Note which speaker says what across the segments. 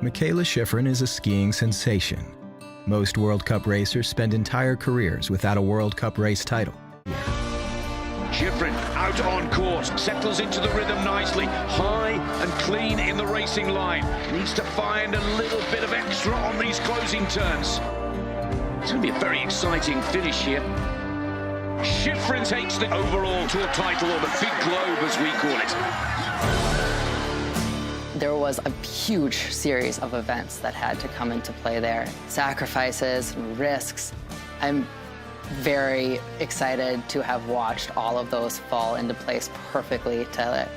Speaker 1: Mikaela Shiffrin is a skiing sensation. Most World Cup racers spend entire careers without a World Cup race title.
Speaker 2: Shiffrin out on course, settles into the rhythm nicely, high and clean in the racing line. Needs to find a little bit of extra on these closing turns. It's going to be a very exciting finish here. Shiffrin takes the overall tour title, or the Big Globe as we call it.
Speaker 3: There was a huge series of events that had to come into play there. Sacrifices, risks. I'm very excited to have watched all of those fall into place perfectly to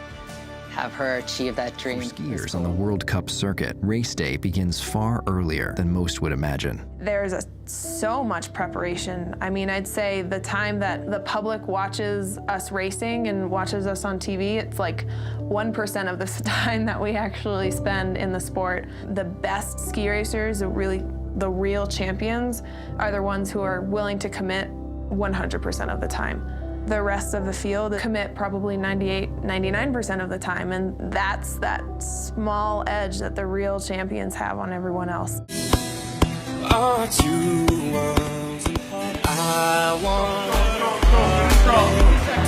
Speaker 3: have her achieve that dream.
Speaker 4: For skiers on the World Cup circuit, race day begins far earlier than most would imagine.
Speaker 5: There's so much preparation. I mean, I'd say the time that the public watches us racing and watches us on TV, it's like 1% of the time that we actually spend in the sport. The best ski racers, really the real champions, are the ones who are willing to commit 100% of the time. The rest of the field commit probably 98, 99% of the time, and that's that small edge that the real champions have on everyone else.
Speaker 6: Are two worlds apart. I want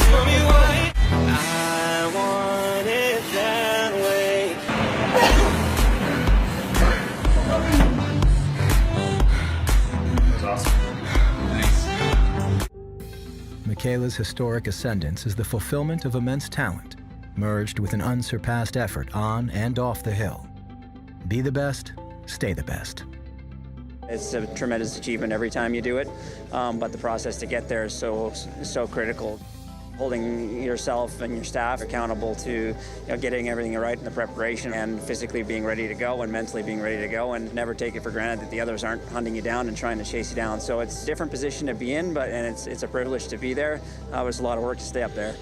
Speaker 6: tell me why I want it that way.
Speaker 7: That's awesome.
Speaker 1: Mikaela's historic ascendance is the fulfillment of immense talent, merged with an unsurpassed effort on and off the hill. Be the best, stay the best.
Speaker 8: It's a tremendous achievement every time you do it, but the process to get there is so critical. Holding yourself and your staff accountable to getting everything right in the preparation, and physically being ready to go and mentally being ready to go, and never take it for granted that the others aren't hunting you down and trying to chase you down. So it's a different position to be in, and it's a privilege to be there. It was a lot of work to stay up there.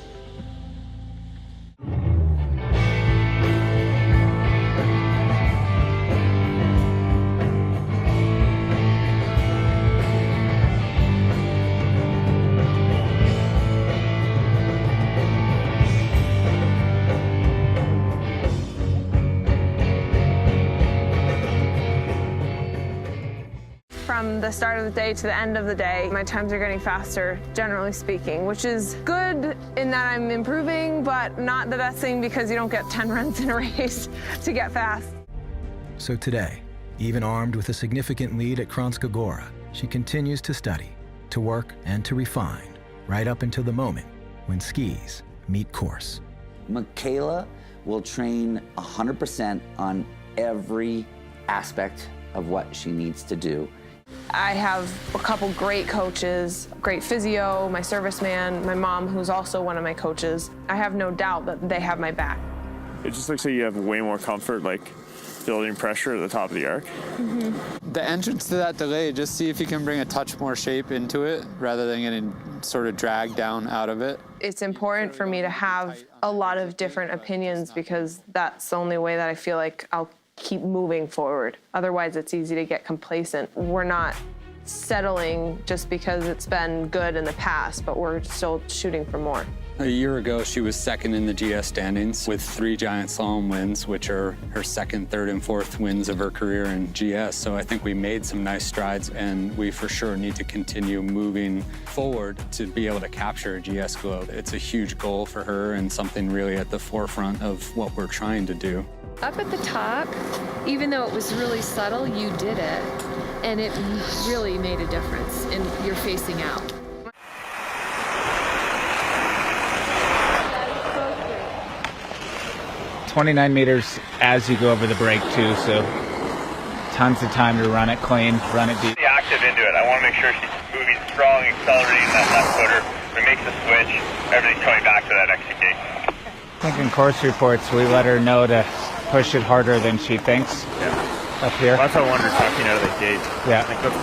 Speaker 5: From the start of the day to the end of the day, my times are getting faster, generally speaking, which is good in that I'm improving, but not the best thing because you don't get 10 runs in a race to get fast.
Speaker 1: So today, even armed with a significant lead at Kranjska Gora, she continues to study, to work, and to refine, right up until the moment when skis meet course.
Speaker 9: Mikaela will train 100% on every aspect of what she needs to do.
Speaker 5: I have a couple great coaches, great physio, my serviceman, my mom, who's also one of my coaches. I have no doubt that they have my back.
Speaker 7: It just looks like you have way more comfort, like building pressure at the top of the arc.
Speaker 10: Mm-hmm. The entrance to that delay, just see if you can bring a touch more shape into it rather than getting sort of dragged down out of it.
Speaker 5: It's important for me to have a lot of different opinions because that's the only way that I feel like I'll keep moving forward. Otherwise, it's easy to get complacent. We're not settling just because it's been good in the past, but we're still shooting for more.
Speaker 10: A year ago, she was second in the GS standings with 3 giant slalom wins, which are her second, third, and fourth wins of her career in GS. So I think we made some nice strides, and we for sure need to continue moving forward to be able to capture a GS globe. It's a huge goal for her and something really at the forefront of what we're trying to do.
Speaker 11: Up at the top, even though it was really subtle, you did it, and it really made a difference, and you're facing out.
Speaker 12: "29 meters as you go over the break too, so tons of time to run it clean, run it deep."
Speaker 13: Active into it. I want to make sure she's moving strong, accelerating that left footer. When it makes the switch, everything's coming back to that execute.
Speaker 12: I think in course reports we let her know to push it harder than she thinks.
Speaker 7: Yeah.
Speaker 12: Up here.
Speaker 7: Well, that's what I wanted talking out of the gate.
Speaker 12: Yeah.
Speaker 7: Like let's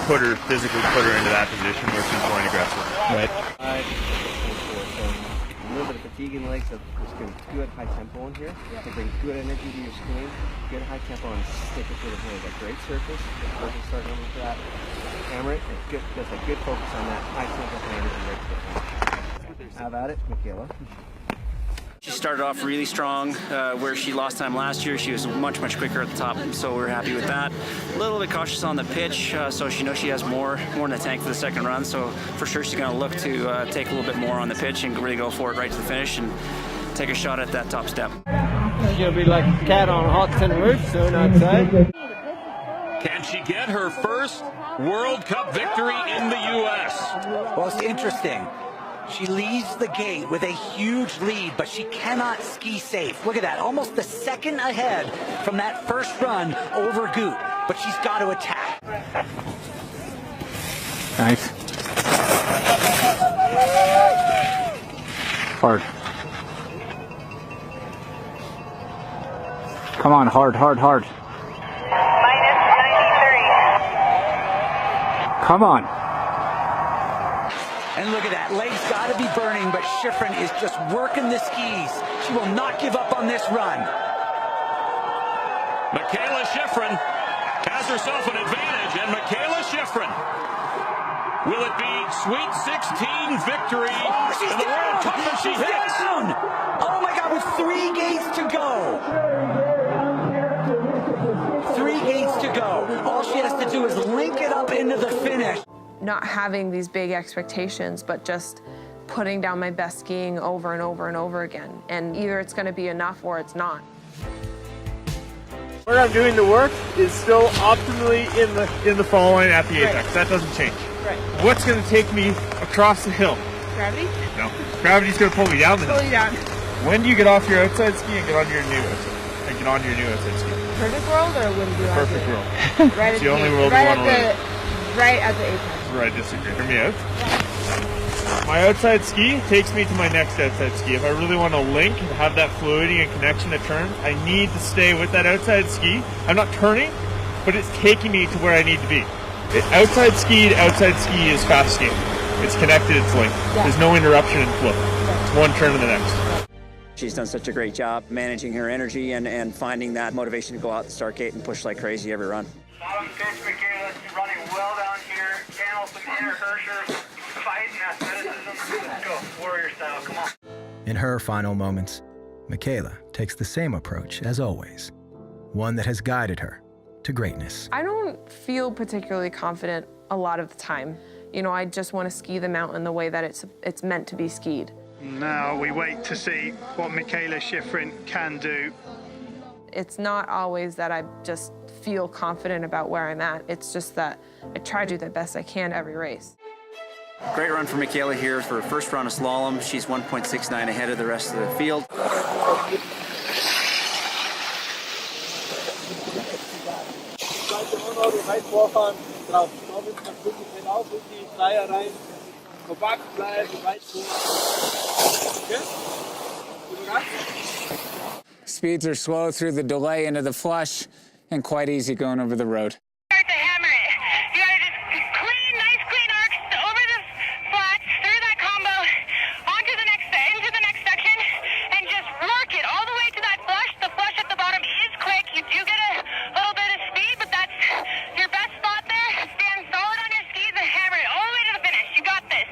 Speaker 7: physically put her into that position where she's going aggressive.
Speaker 12: Right.
Speaker 14: A little bit of fatigue in legs, so just getting good high tempo in here. To bring good energy to your skiing, good high tempo, and stick it to the hand. A great surface, good perfect start number for that. Hammer it, and just a good focus on that high tempo hand and right to the hand. Have at it, Mikaela.
Speaker 8: She started off really strong, where she lost time last year. She was much quicker at the top, so we're happy with that. A little bit cautious on the pitch, so she knows she has more in the tank for the second run, so for sure she's going to look to take a little bit more on the pitch and really go for it right to the finish and take a shot at that top step.
Speaker 14: She's going to be like a cat on a hot tin roof soon, I'd say.
Speaker 2: Can she get her first World Cup victory in the U.S.?
Speaker 15: Well, it's interesting. She leaves the gate with a huge lead, but she cannot ski safe. Look at that, almost a second ahead from that first run over Goot, but she's got to attack.
Speaker 12: Nice. Hard. Come on, hard. Come on.
Speaker 15: And look at that, legs got to be burning, but Shiffrin is just working the skis. She will not give up on this run.
Speaker 2: Michaela Shiffrin has herself an advantage, and Michaela Shiffrin, will it be Sweet 16 victory in the World Cup that she hits?
Speaker 15: Down. Oh my God, with 3 gates to go. 3 gates to go. All she has to do is link it up into the finish.
Speaker 5: Not having these big expectations, but just putting down my best skiing over and over and over again. And either it's going to be enough or it's not.
Speaker 7: Where I'm doing the work is still optimally in the fall line at the apex.
Speaker 5: Right.
Speaker 7: That doesn't change.
Speaker 5: Right.
Speaker 7: What's going to take me across the hill?
Speaker 5: Gravity?
Speaker 7: No. Gravity's going to pull me down the hill.
Speaker 5: Pull you down.
Speaker 7: When do you get off your outside ski and get on your new outside ski?
Speaker 5: Perfect world, or when do you like
Speaker 7: Perfect
Speaker 5: it?
Speaker 7: world.
Speaker 5: Right
Speaker 7: It's
Speaker 5: at
Speaker 7: the only world
Speaker 5: right
Speaker 7: you want to live.
Speaker 5: Right at the apex.
Speaker 7: Where I disagree. Hear me out. My outside ski takes me to my next outside ski. If I really want to link and have that fluidity and connection at turn, I need to stay with that outside ski. I'm not turning, but it's taking me to where I need to be. Outside ski to outside ski is fast skiing. It's connected, it's linked.
Speaker 5: Yeah.
Speaker 7: There's no interruption in flow. It's one turn to the next.
Speaker 8: She's done such a great job managing her energy and finding that motivation to go out the start gate and push like crazy every run.
Speaker 13: Bottom pitch, Michaela, running well down here. Channel some inner Hersher, fighting athleticism. Let's go, warrior style, come on.
Speaker 1: In her final moments, Michaela takes the same approach as always, one that has guided her to greatness.
Speaker 5: I don't feel particularly confident a lot of the time. You know, I just want to ski the mountain the way that it's meant to be skied.
Speaker 16: Now we wait to see what Michaela Shiffrin can do.
Speaker 5: It's not always that I just feel confident about where I'm at. It's just that I try to do the best I can every race.
Speaker 8: Great run for Michaela here for her first run of slalom. She's 1.69 ahead of the rest of the field.
Speaker 12: Speeds are slow through the delay into the flush and quite easy going over the road.
Speaker 17: Start to hammer it. You gotta just nice clean arcs over the flats, through that combo, into the next section, and just work it all the way to that flush. The flush at the bottom is quick. You do get a little bit of speed, but that's your best spot there. Stand solid on your skis and hammer it all the way to the finish. You got this.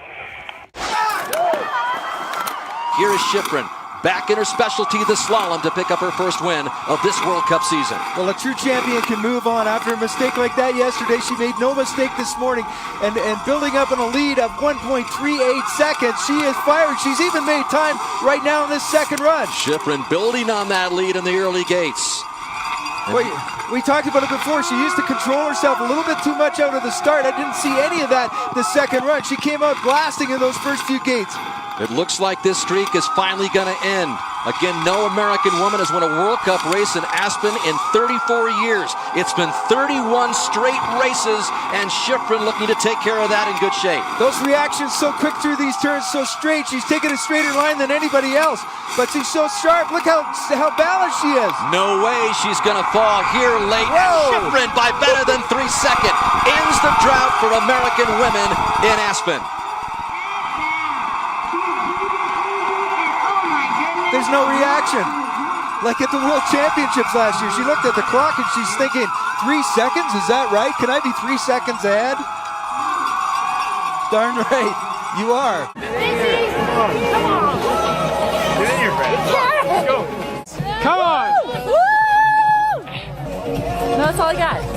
Speaker 18: Here is Shiffrin, back in her specialty, the slalom, to pick up her first win of this World Cup season.
Speaker 19: Well, a true champion can move on after a mistake like that yesterday. She made no mistake this morning, and building up on a lead of 1.38 seconds. She is fired. She's even made time right now in this second run.
Speaker 18: Shiffrin building on that lead in the early gates.
Speaker 19: We talked about it before. She used to control herself a little bit too much out of the start. I didn't see any of that the second run. She came out blasting in those first few gates.
Speaker 18: It looks like this streak is finally going to end. Again, no American woman has won a World Cup race in Aspen in 34 years. It's been 31 straight races, and Shiffrin looking to take care of that in good shape.
Speaker 19: Those reactions so quick through these turns, so straight. She's taking a straighter line than anybody else, but she's so sharp. Look how balanced she is.
Speaker 18: No way she's going to fall here late. Shiffrin, by better than 3 seconds, ends the drought for American women in Aspen.
Speaker 19: There's no reaction. Like at the World Championships last year, she looked at the clock and she's thinking, 3 seconds, is that right? Can I be 3 seconds ahead? Darn right, you are.
Speaker 7: Get in your my friend. Let's go.
Speaker 20: Come on!
Speaker 21: No, that's all I got.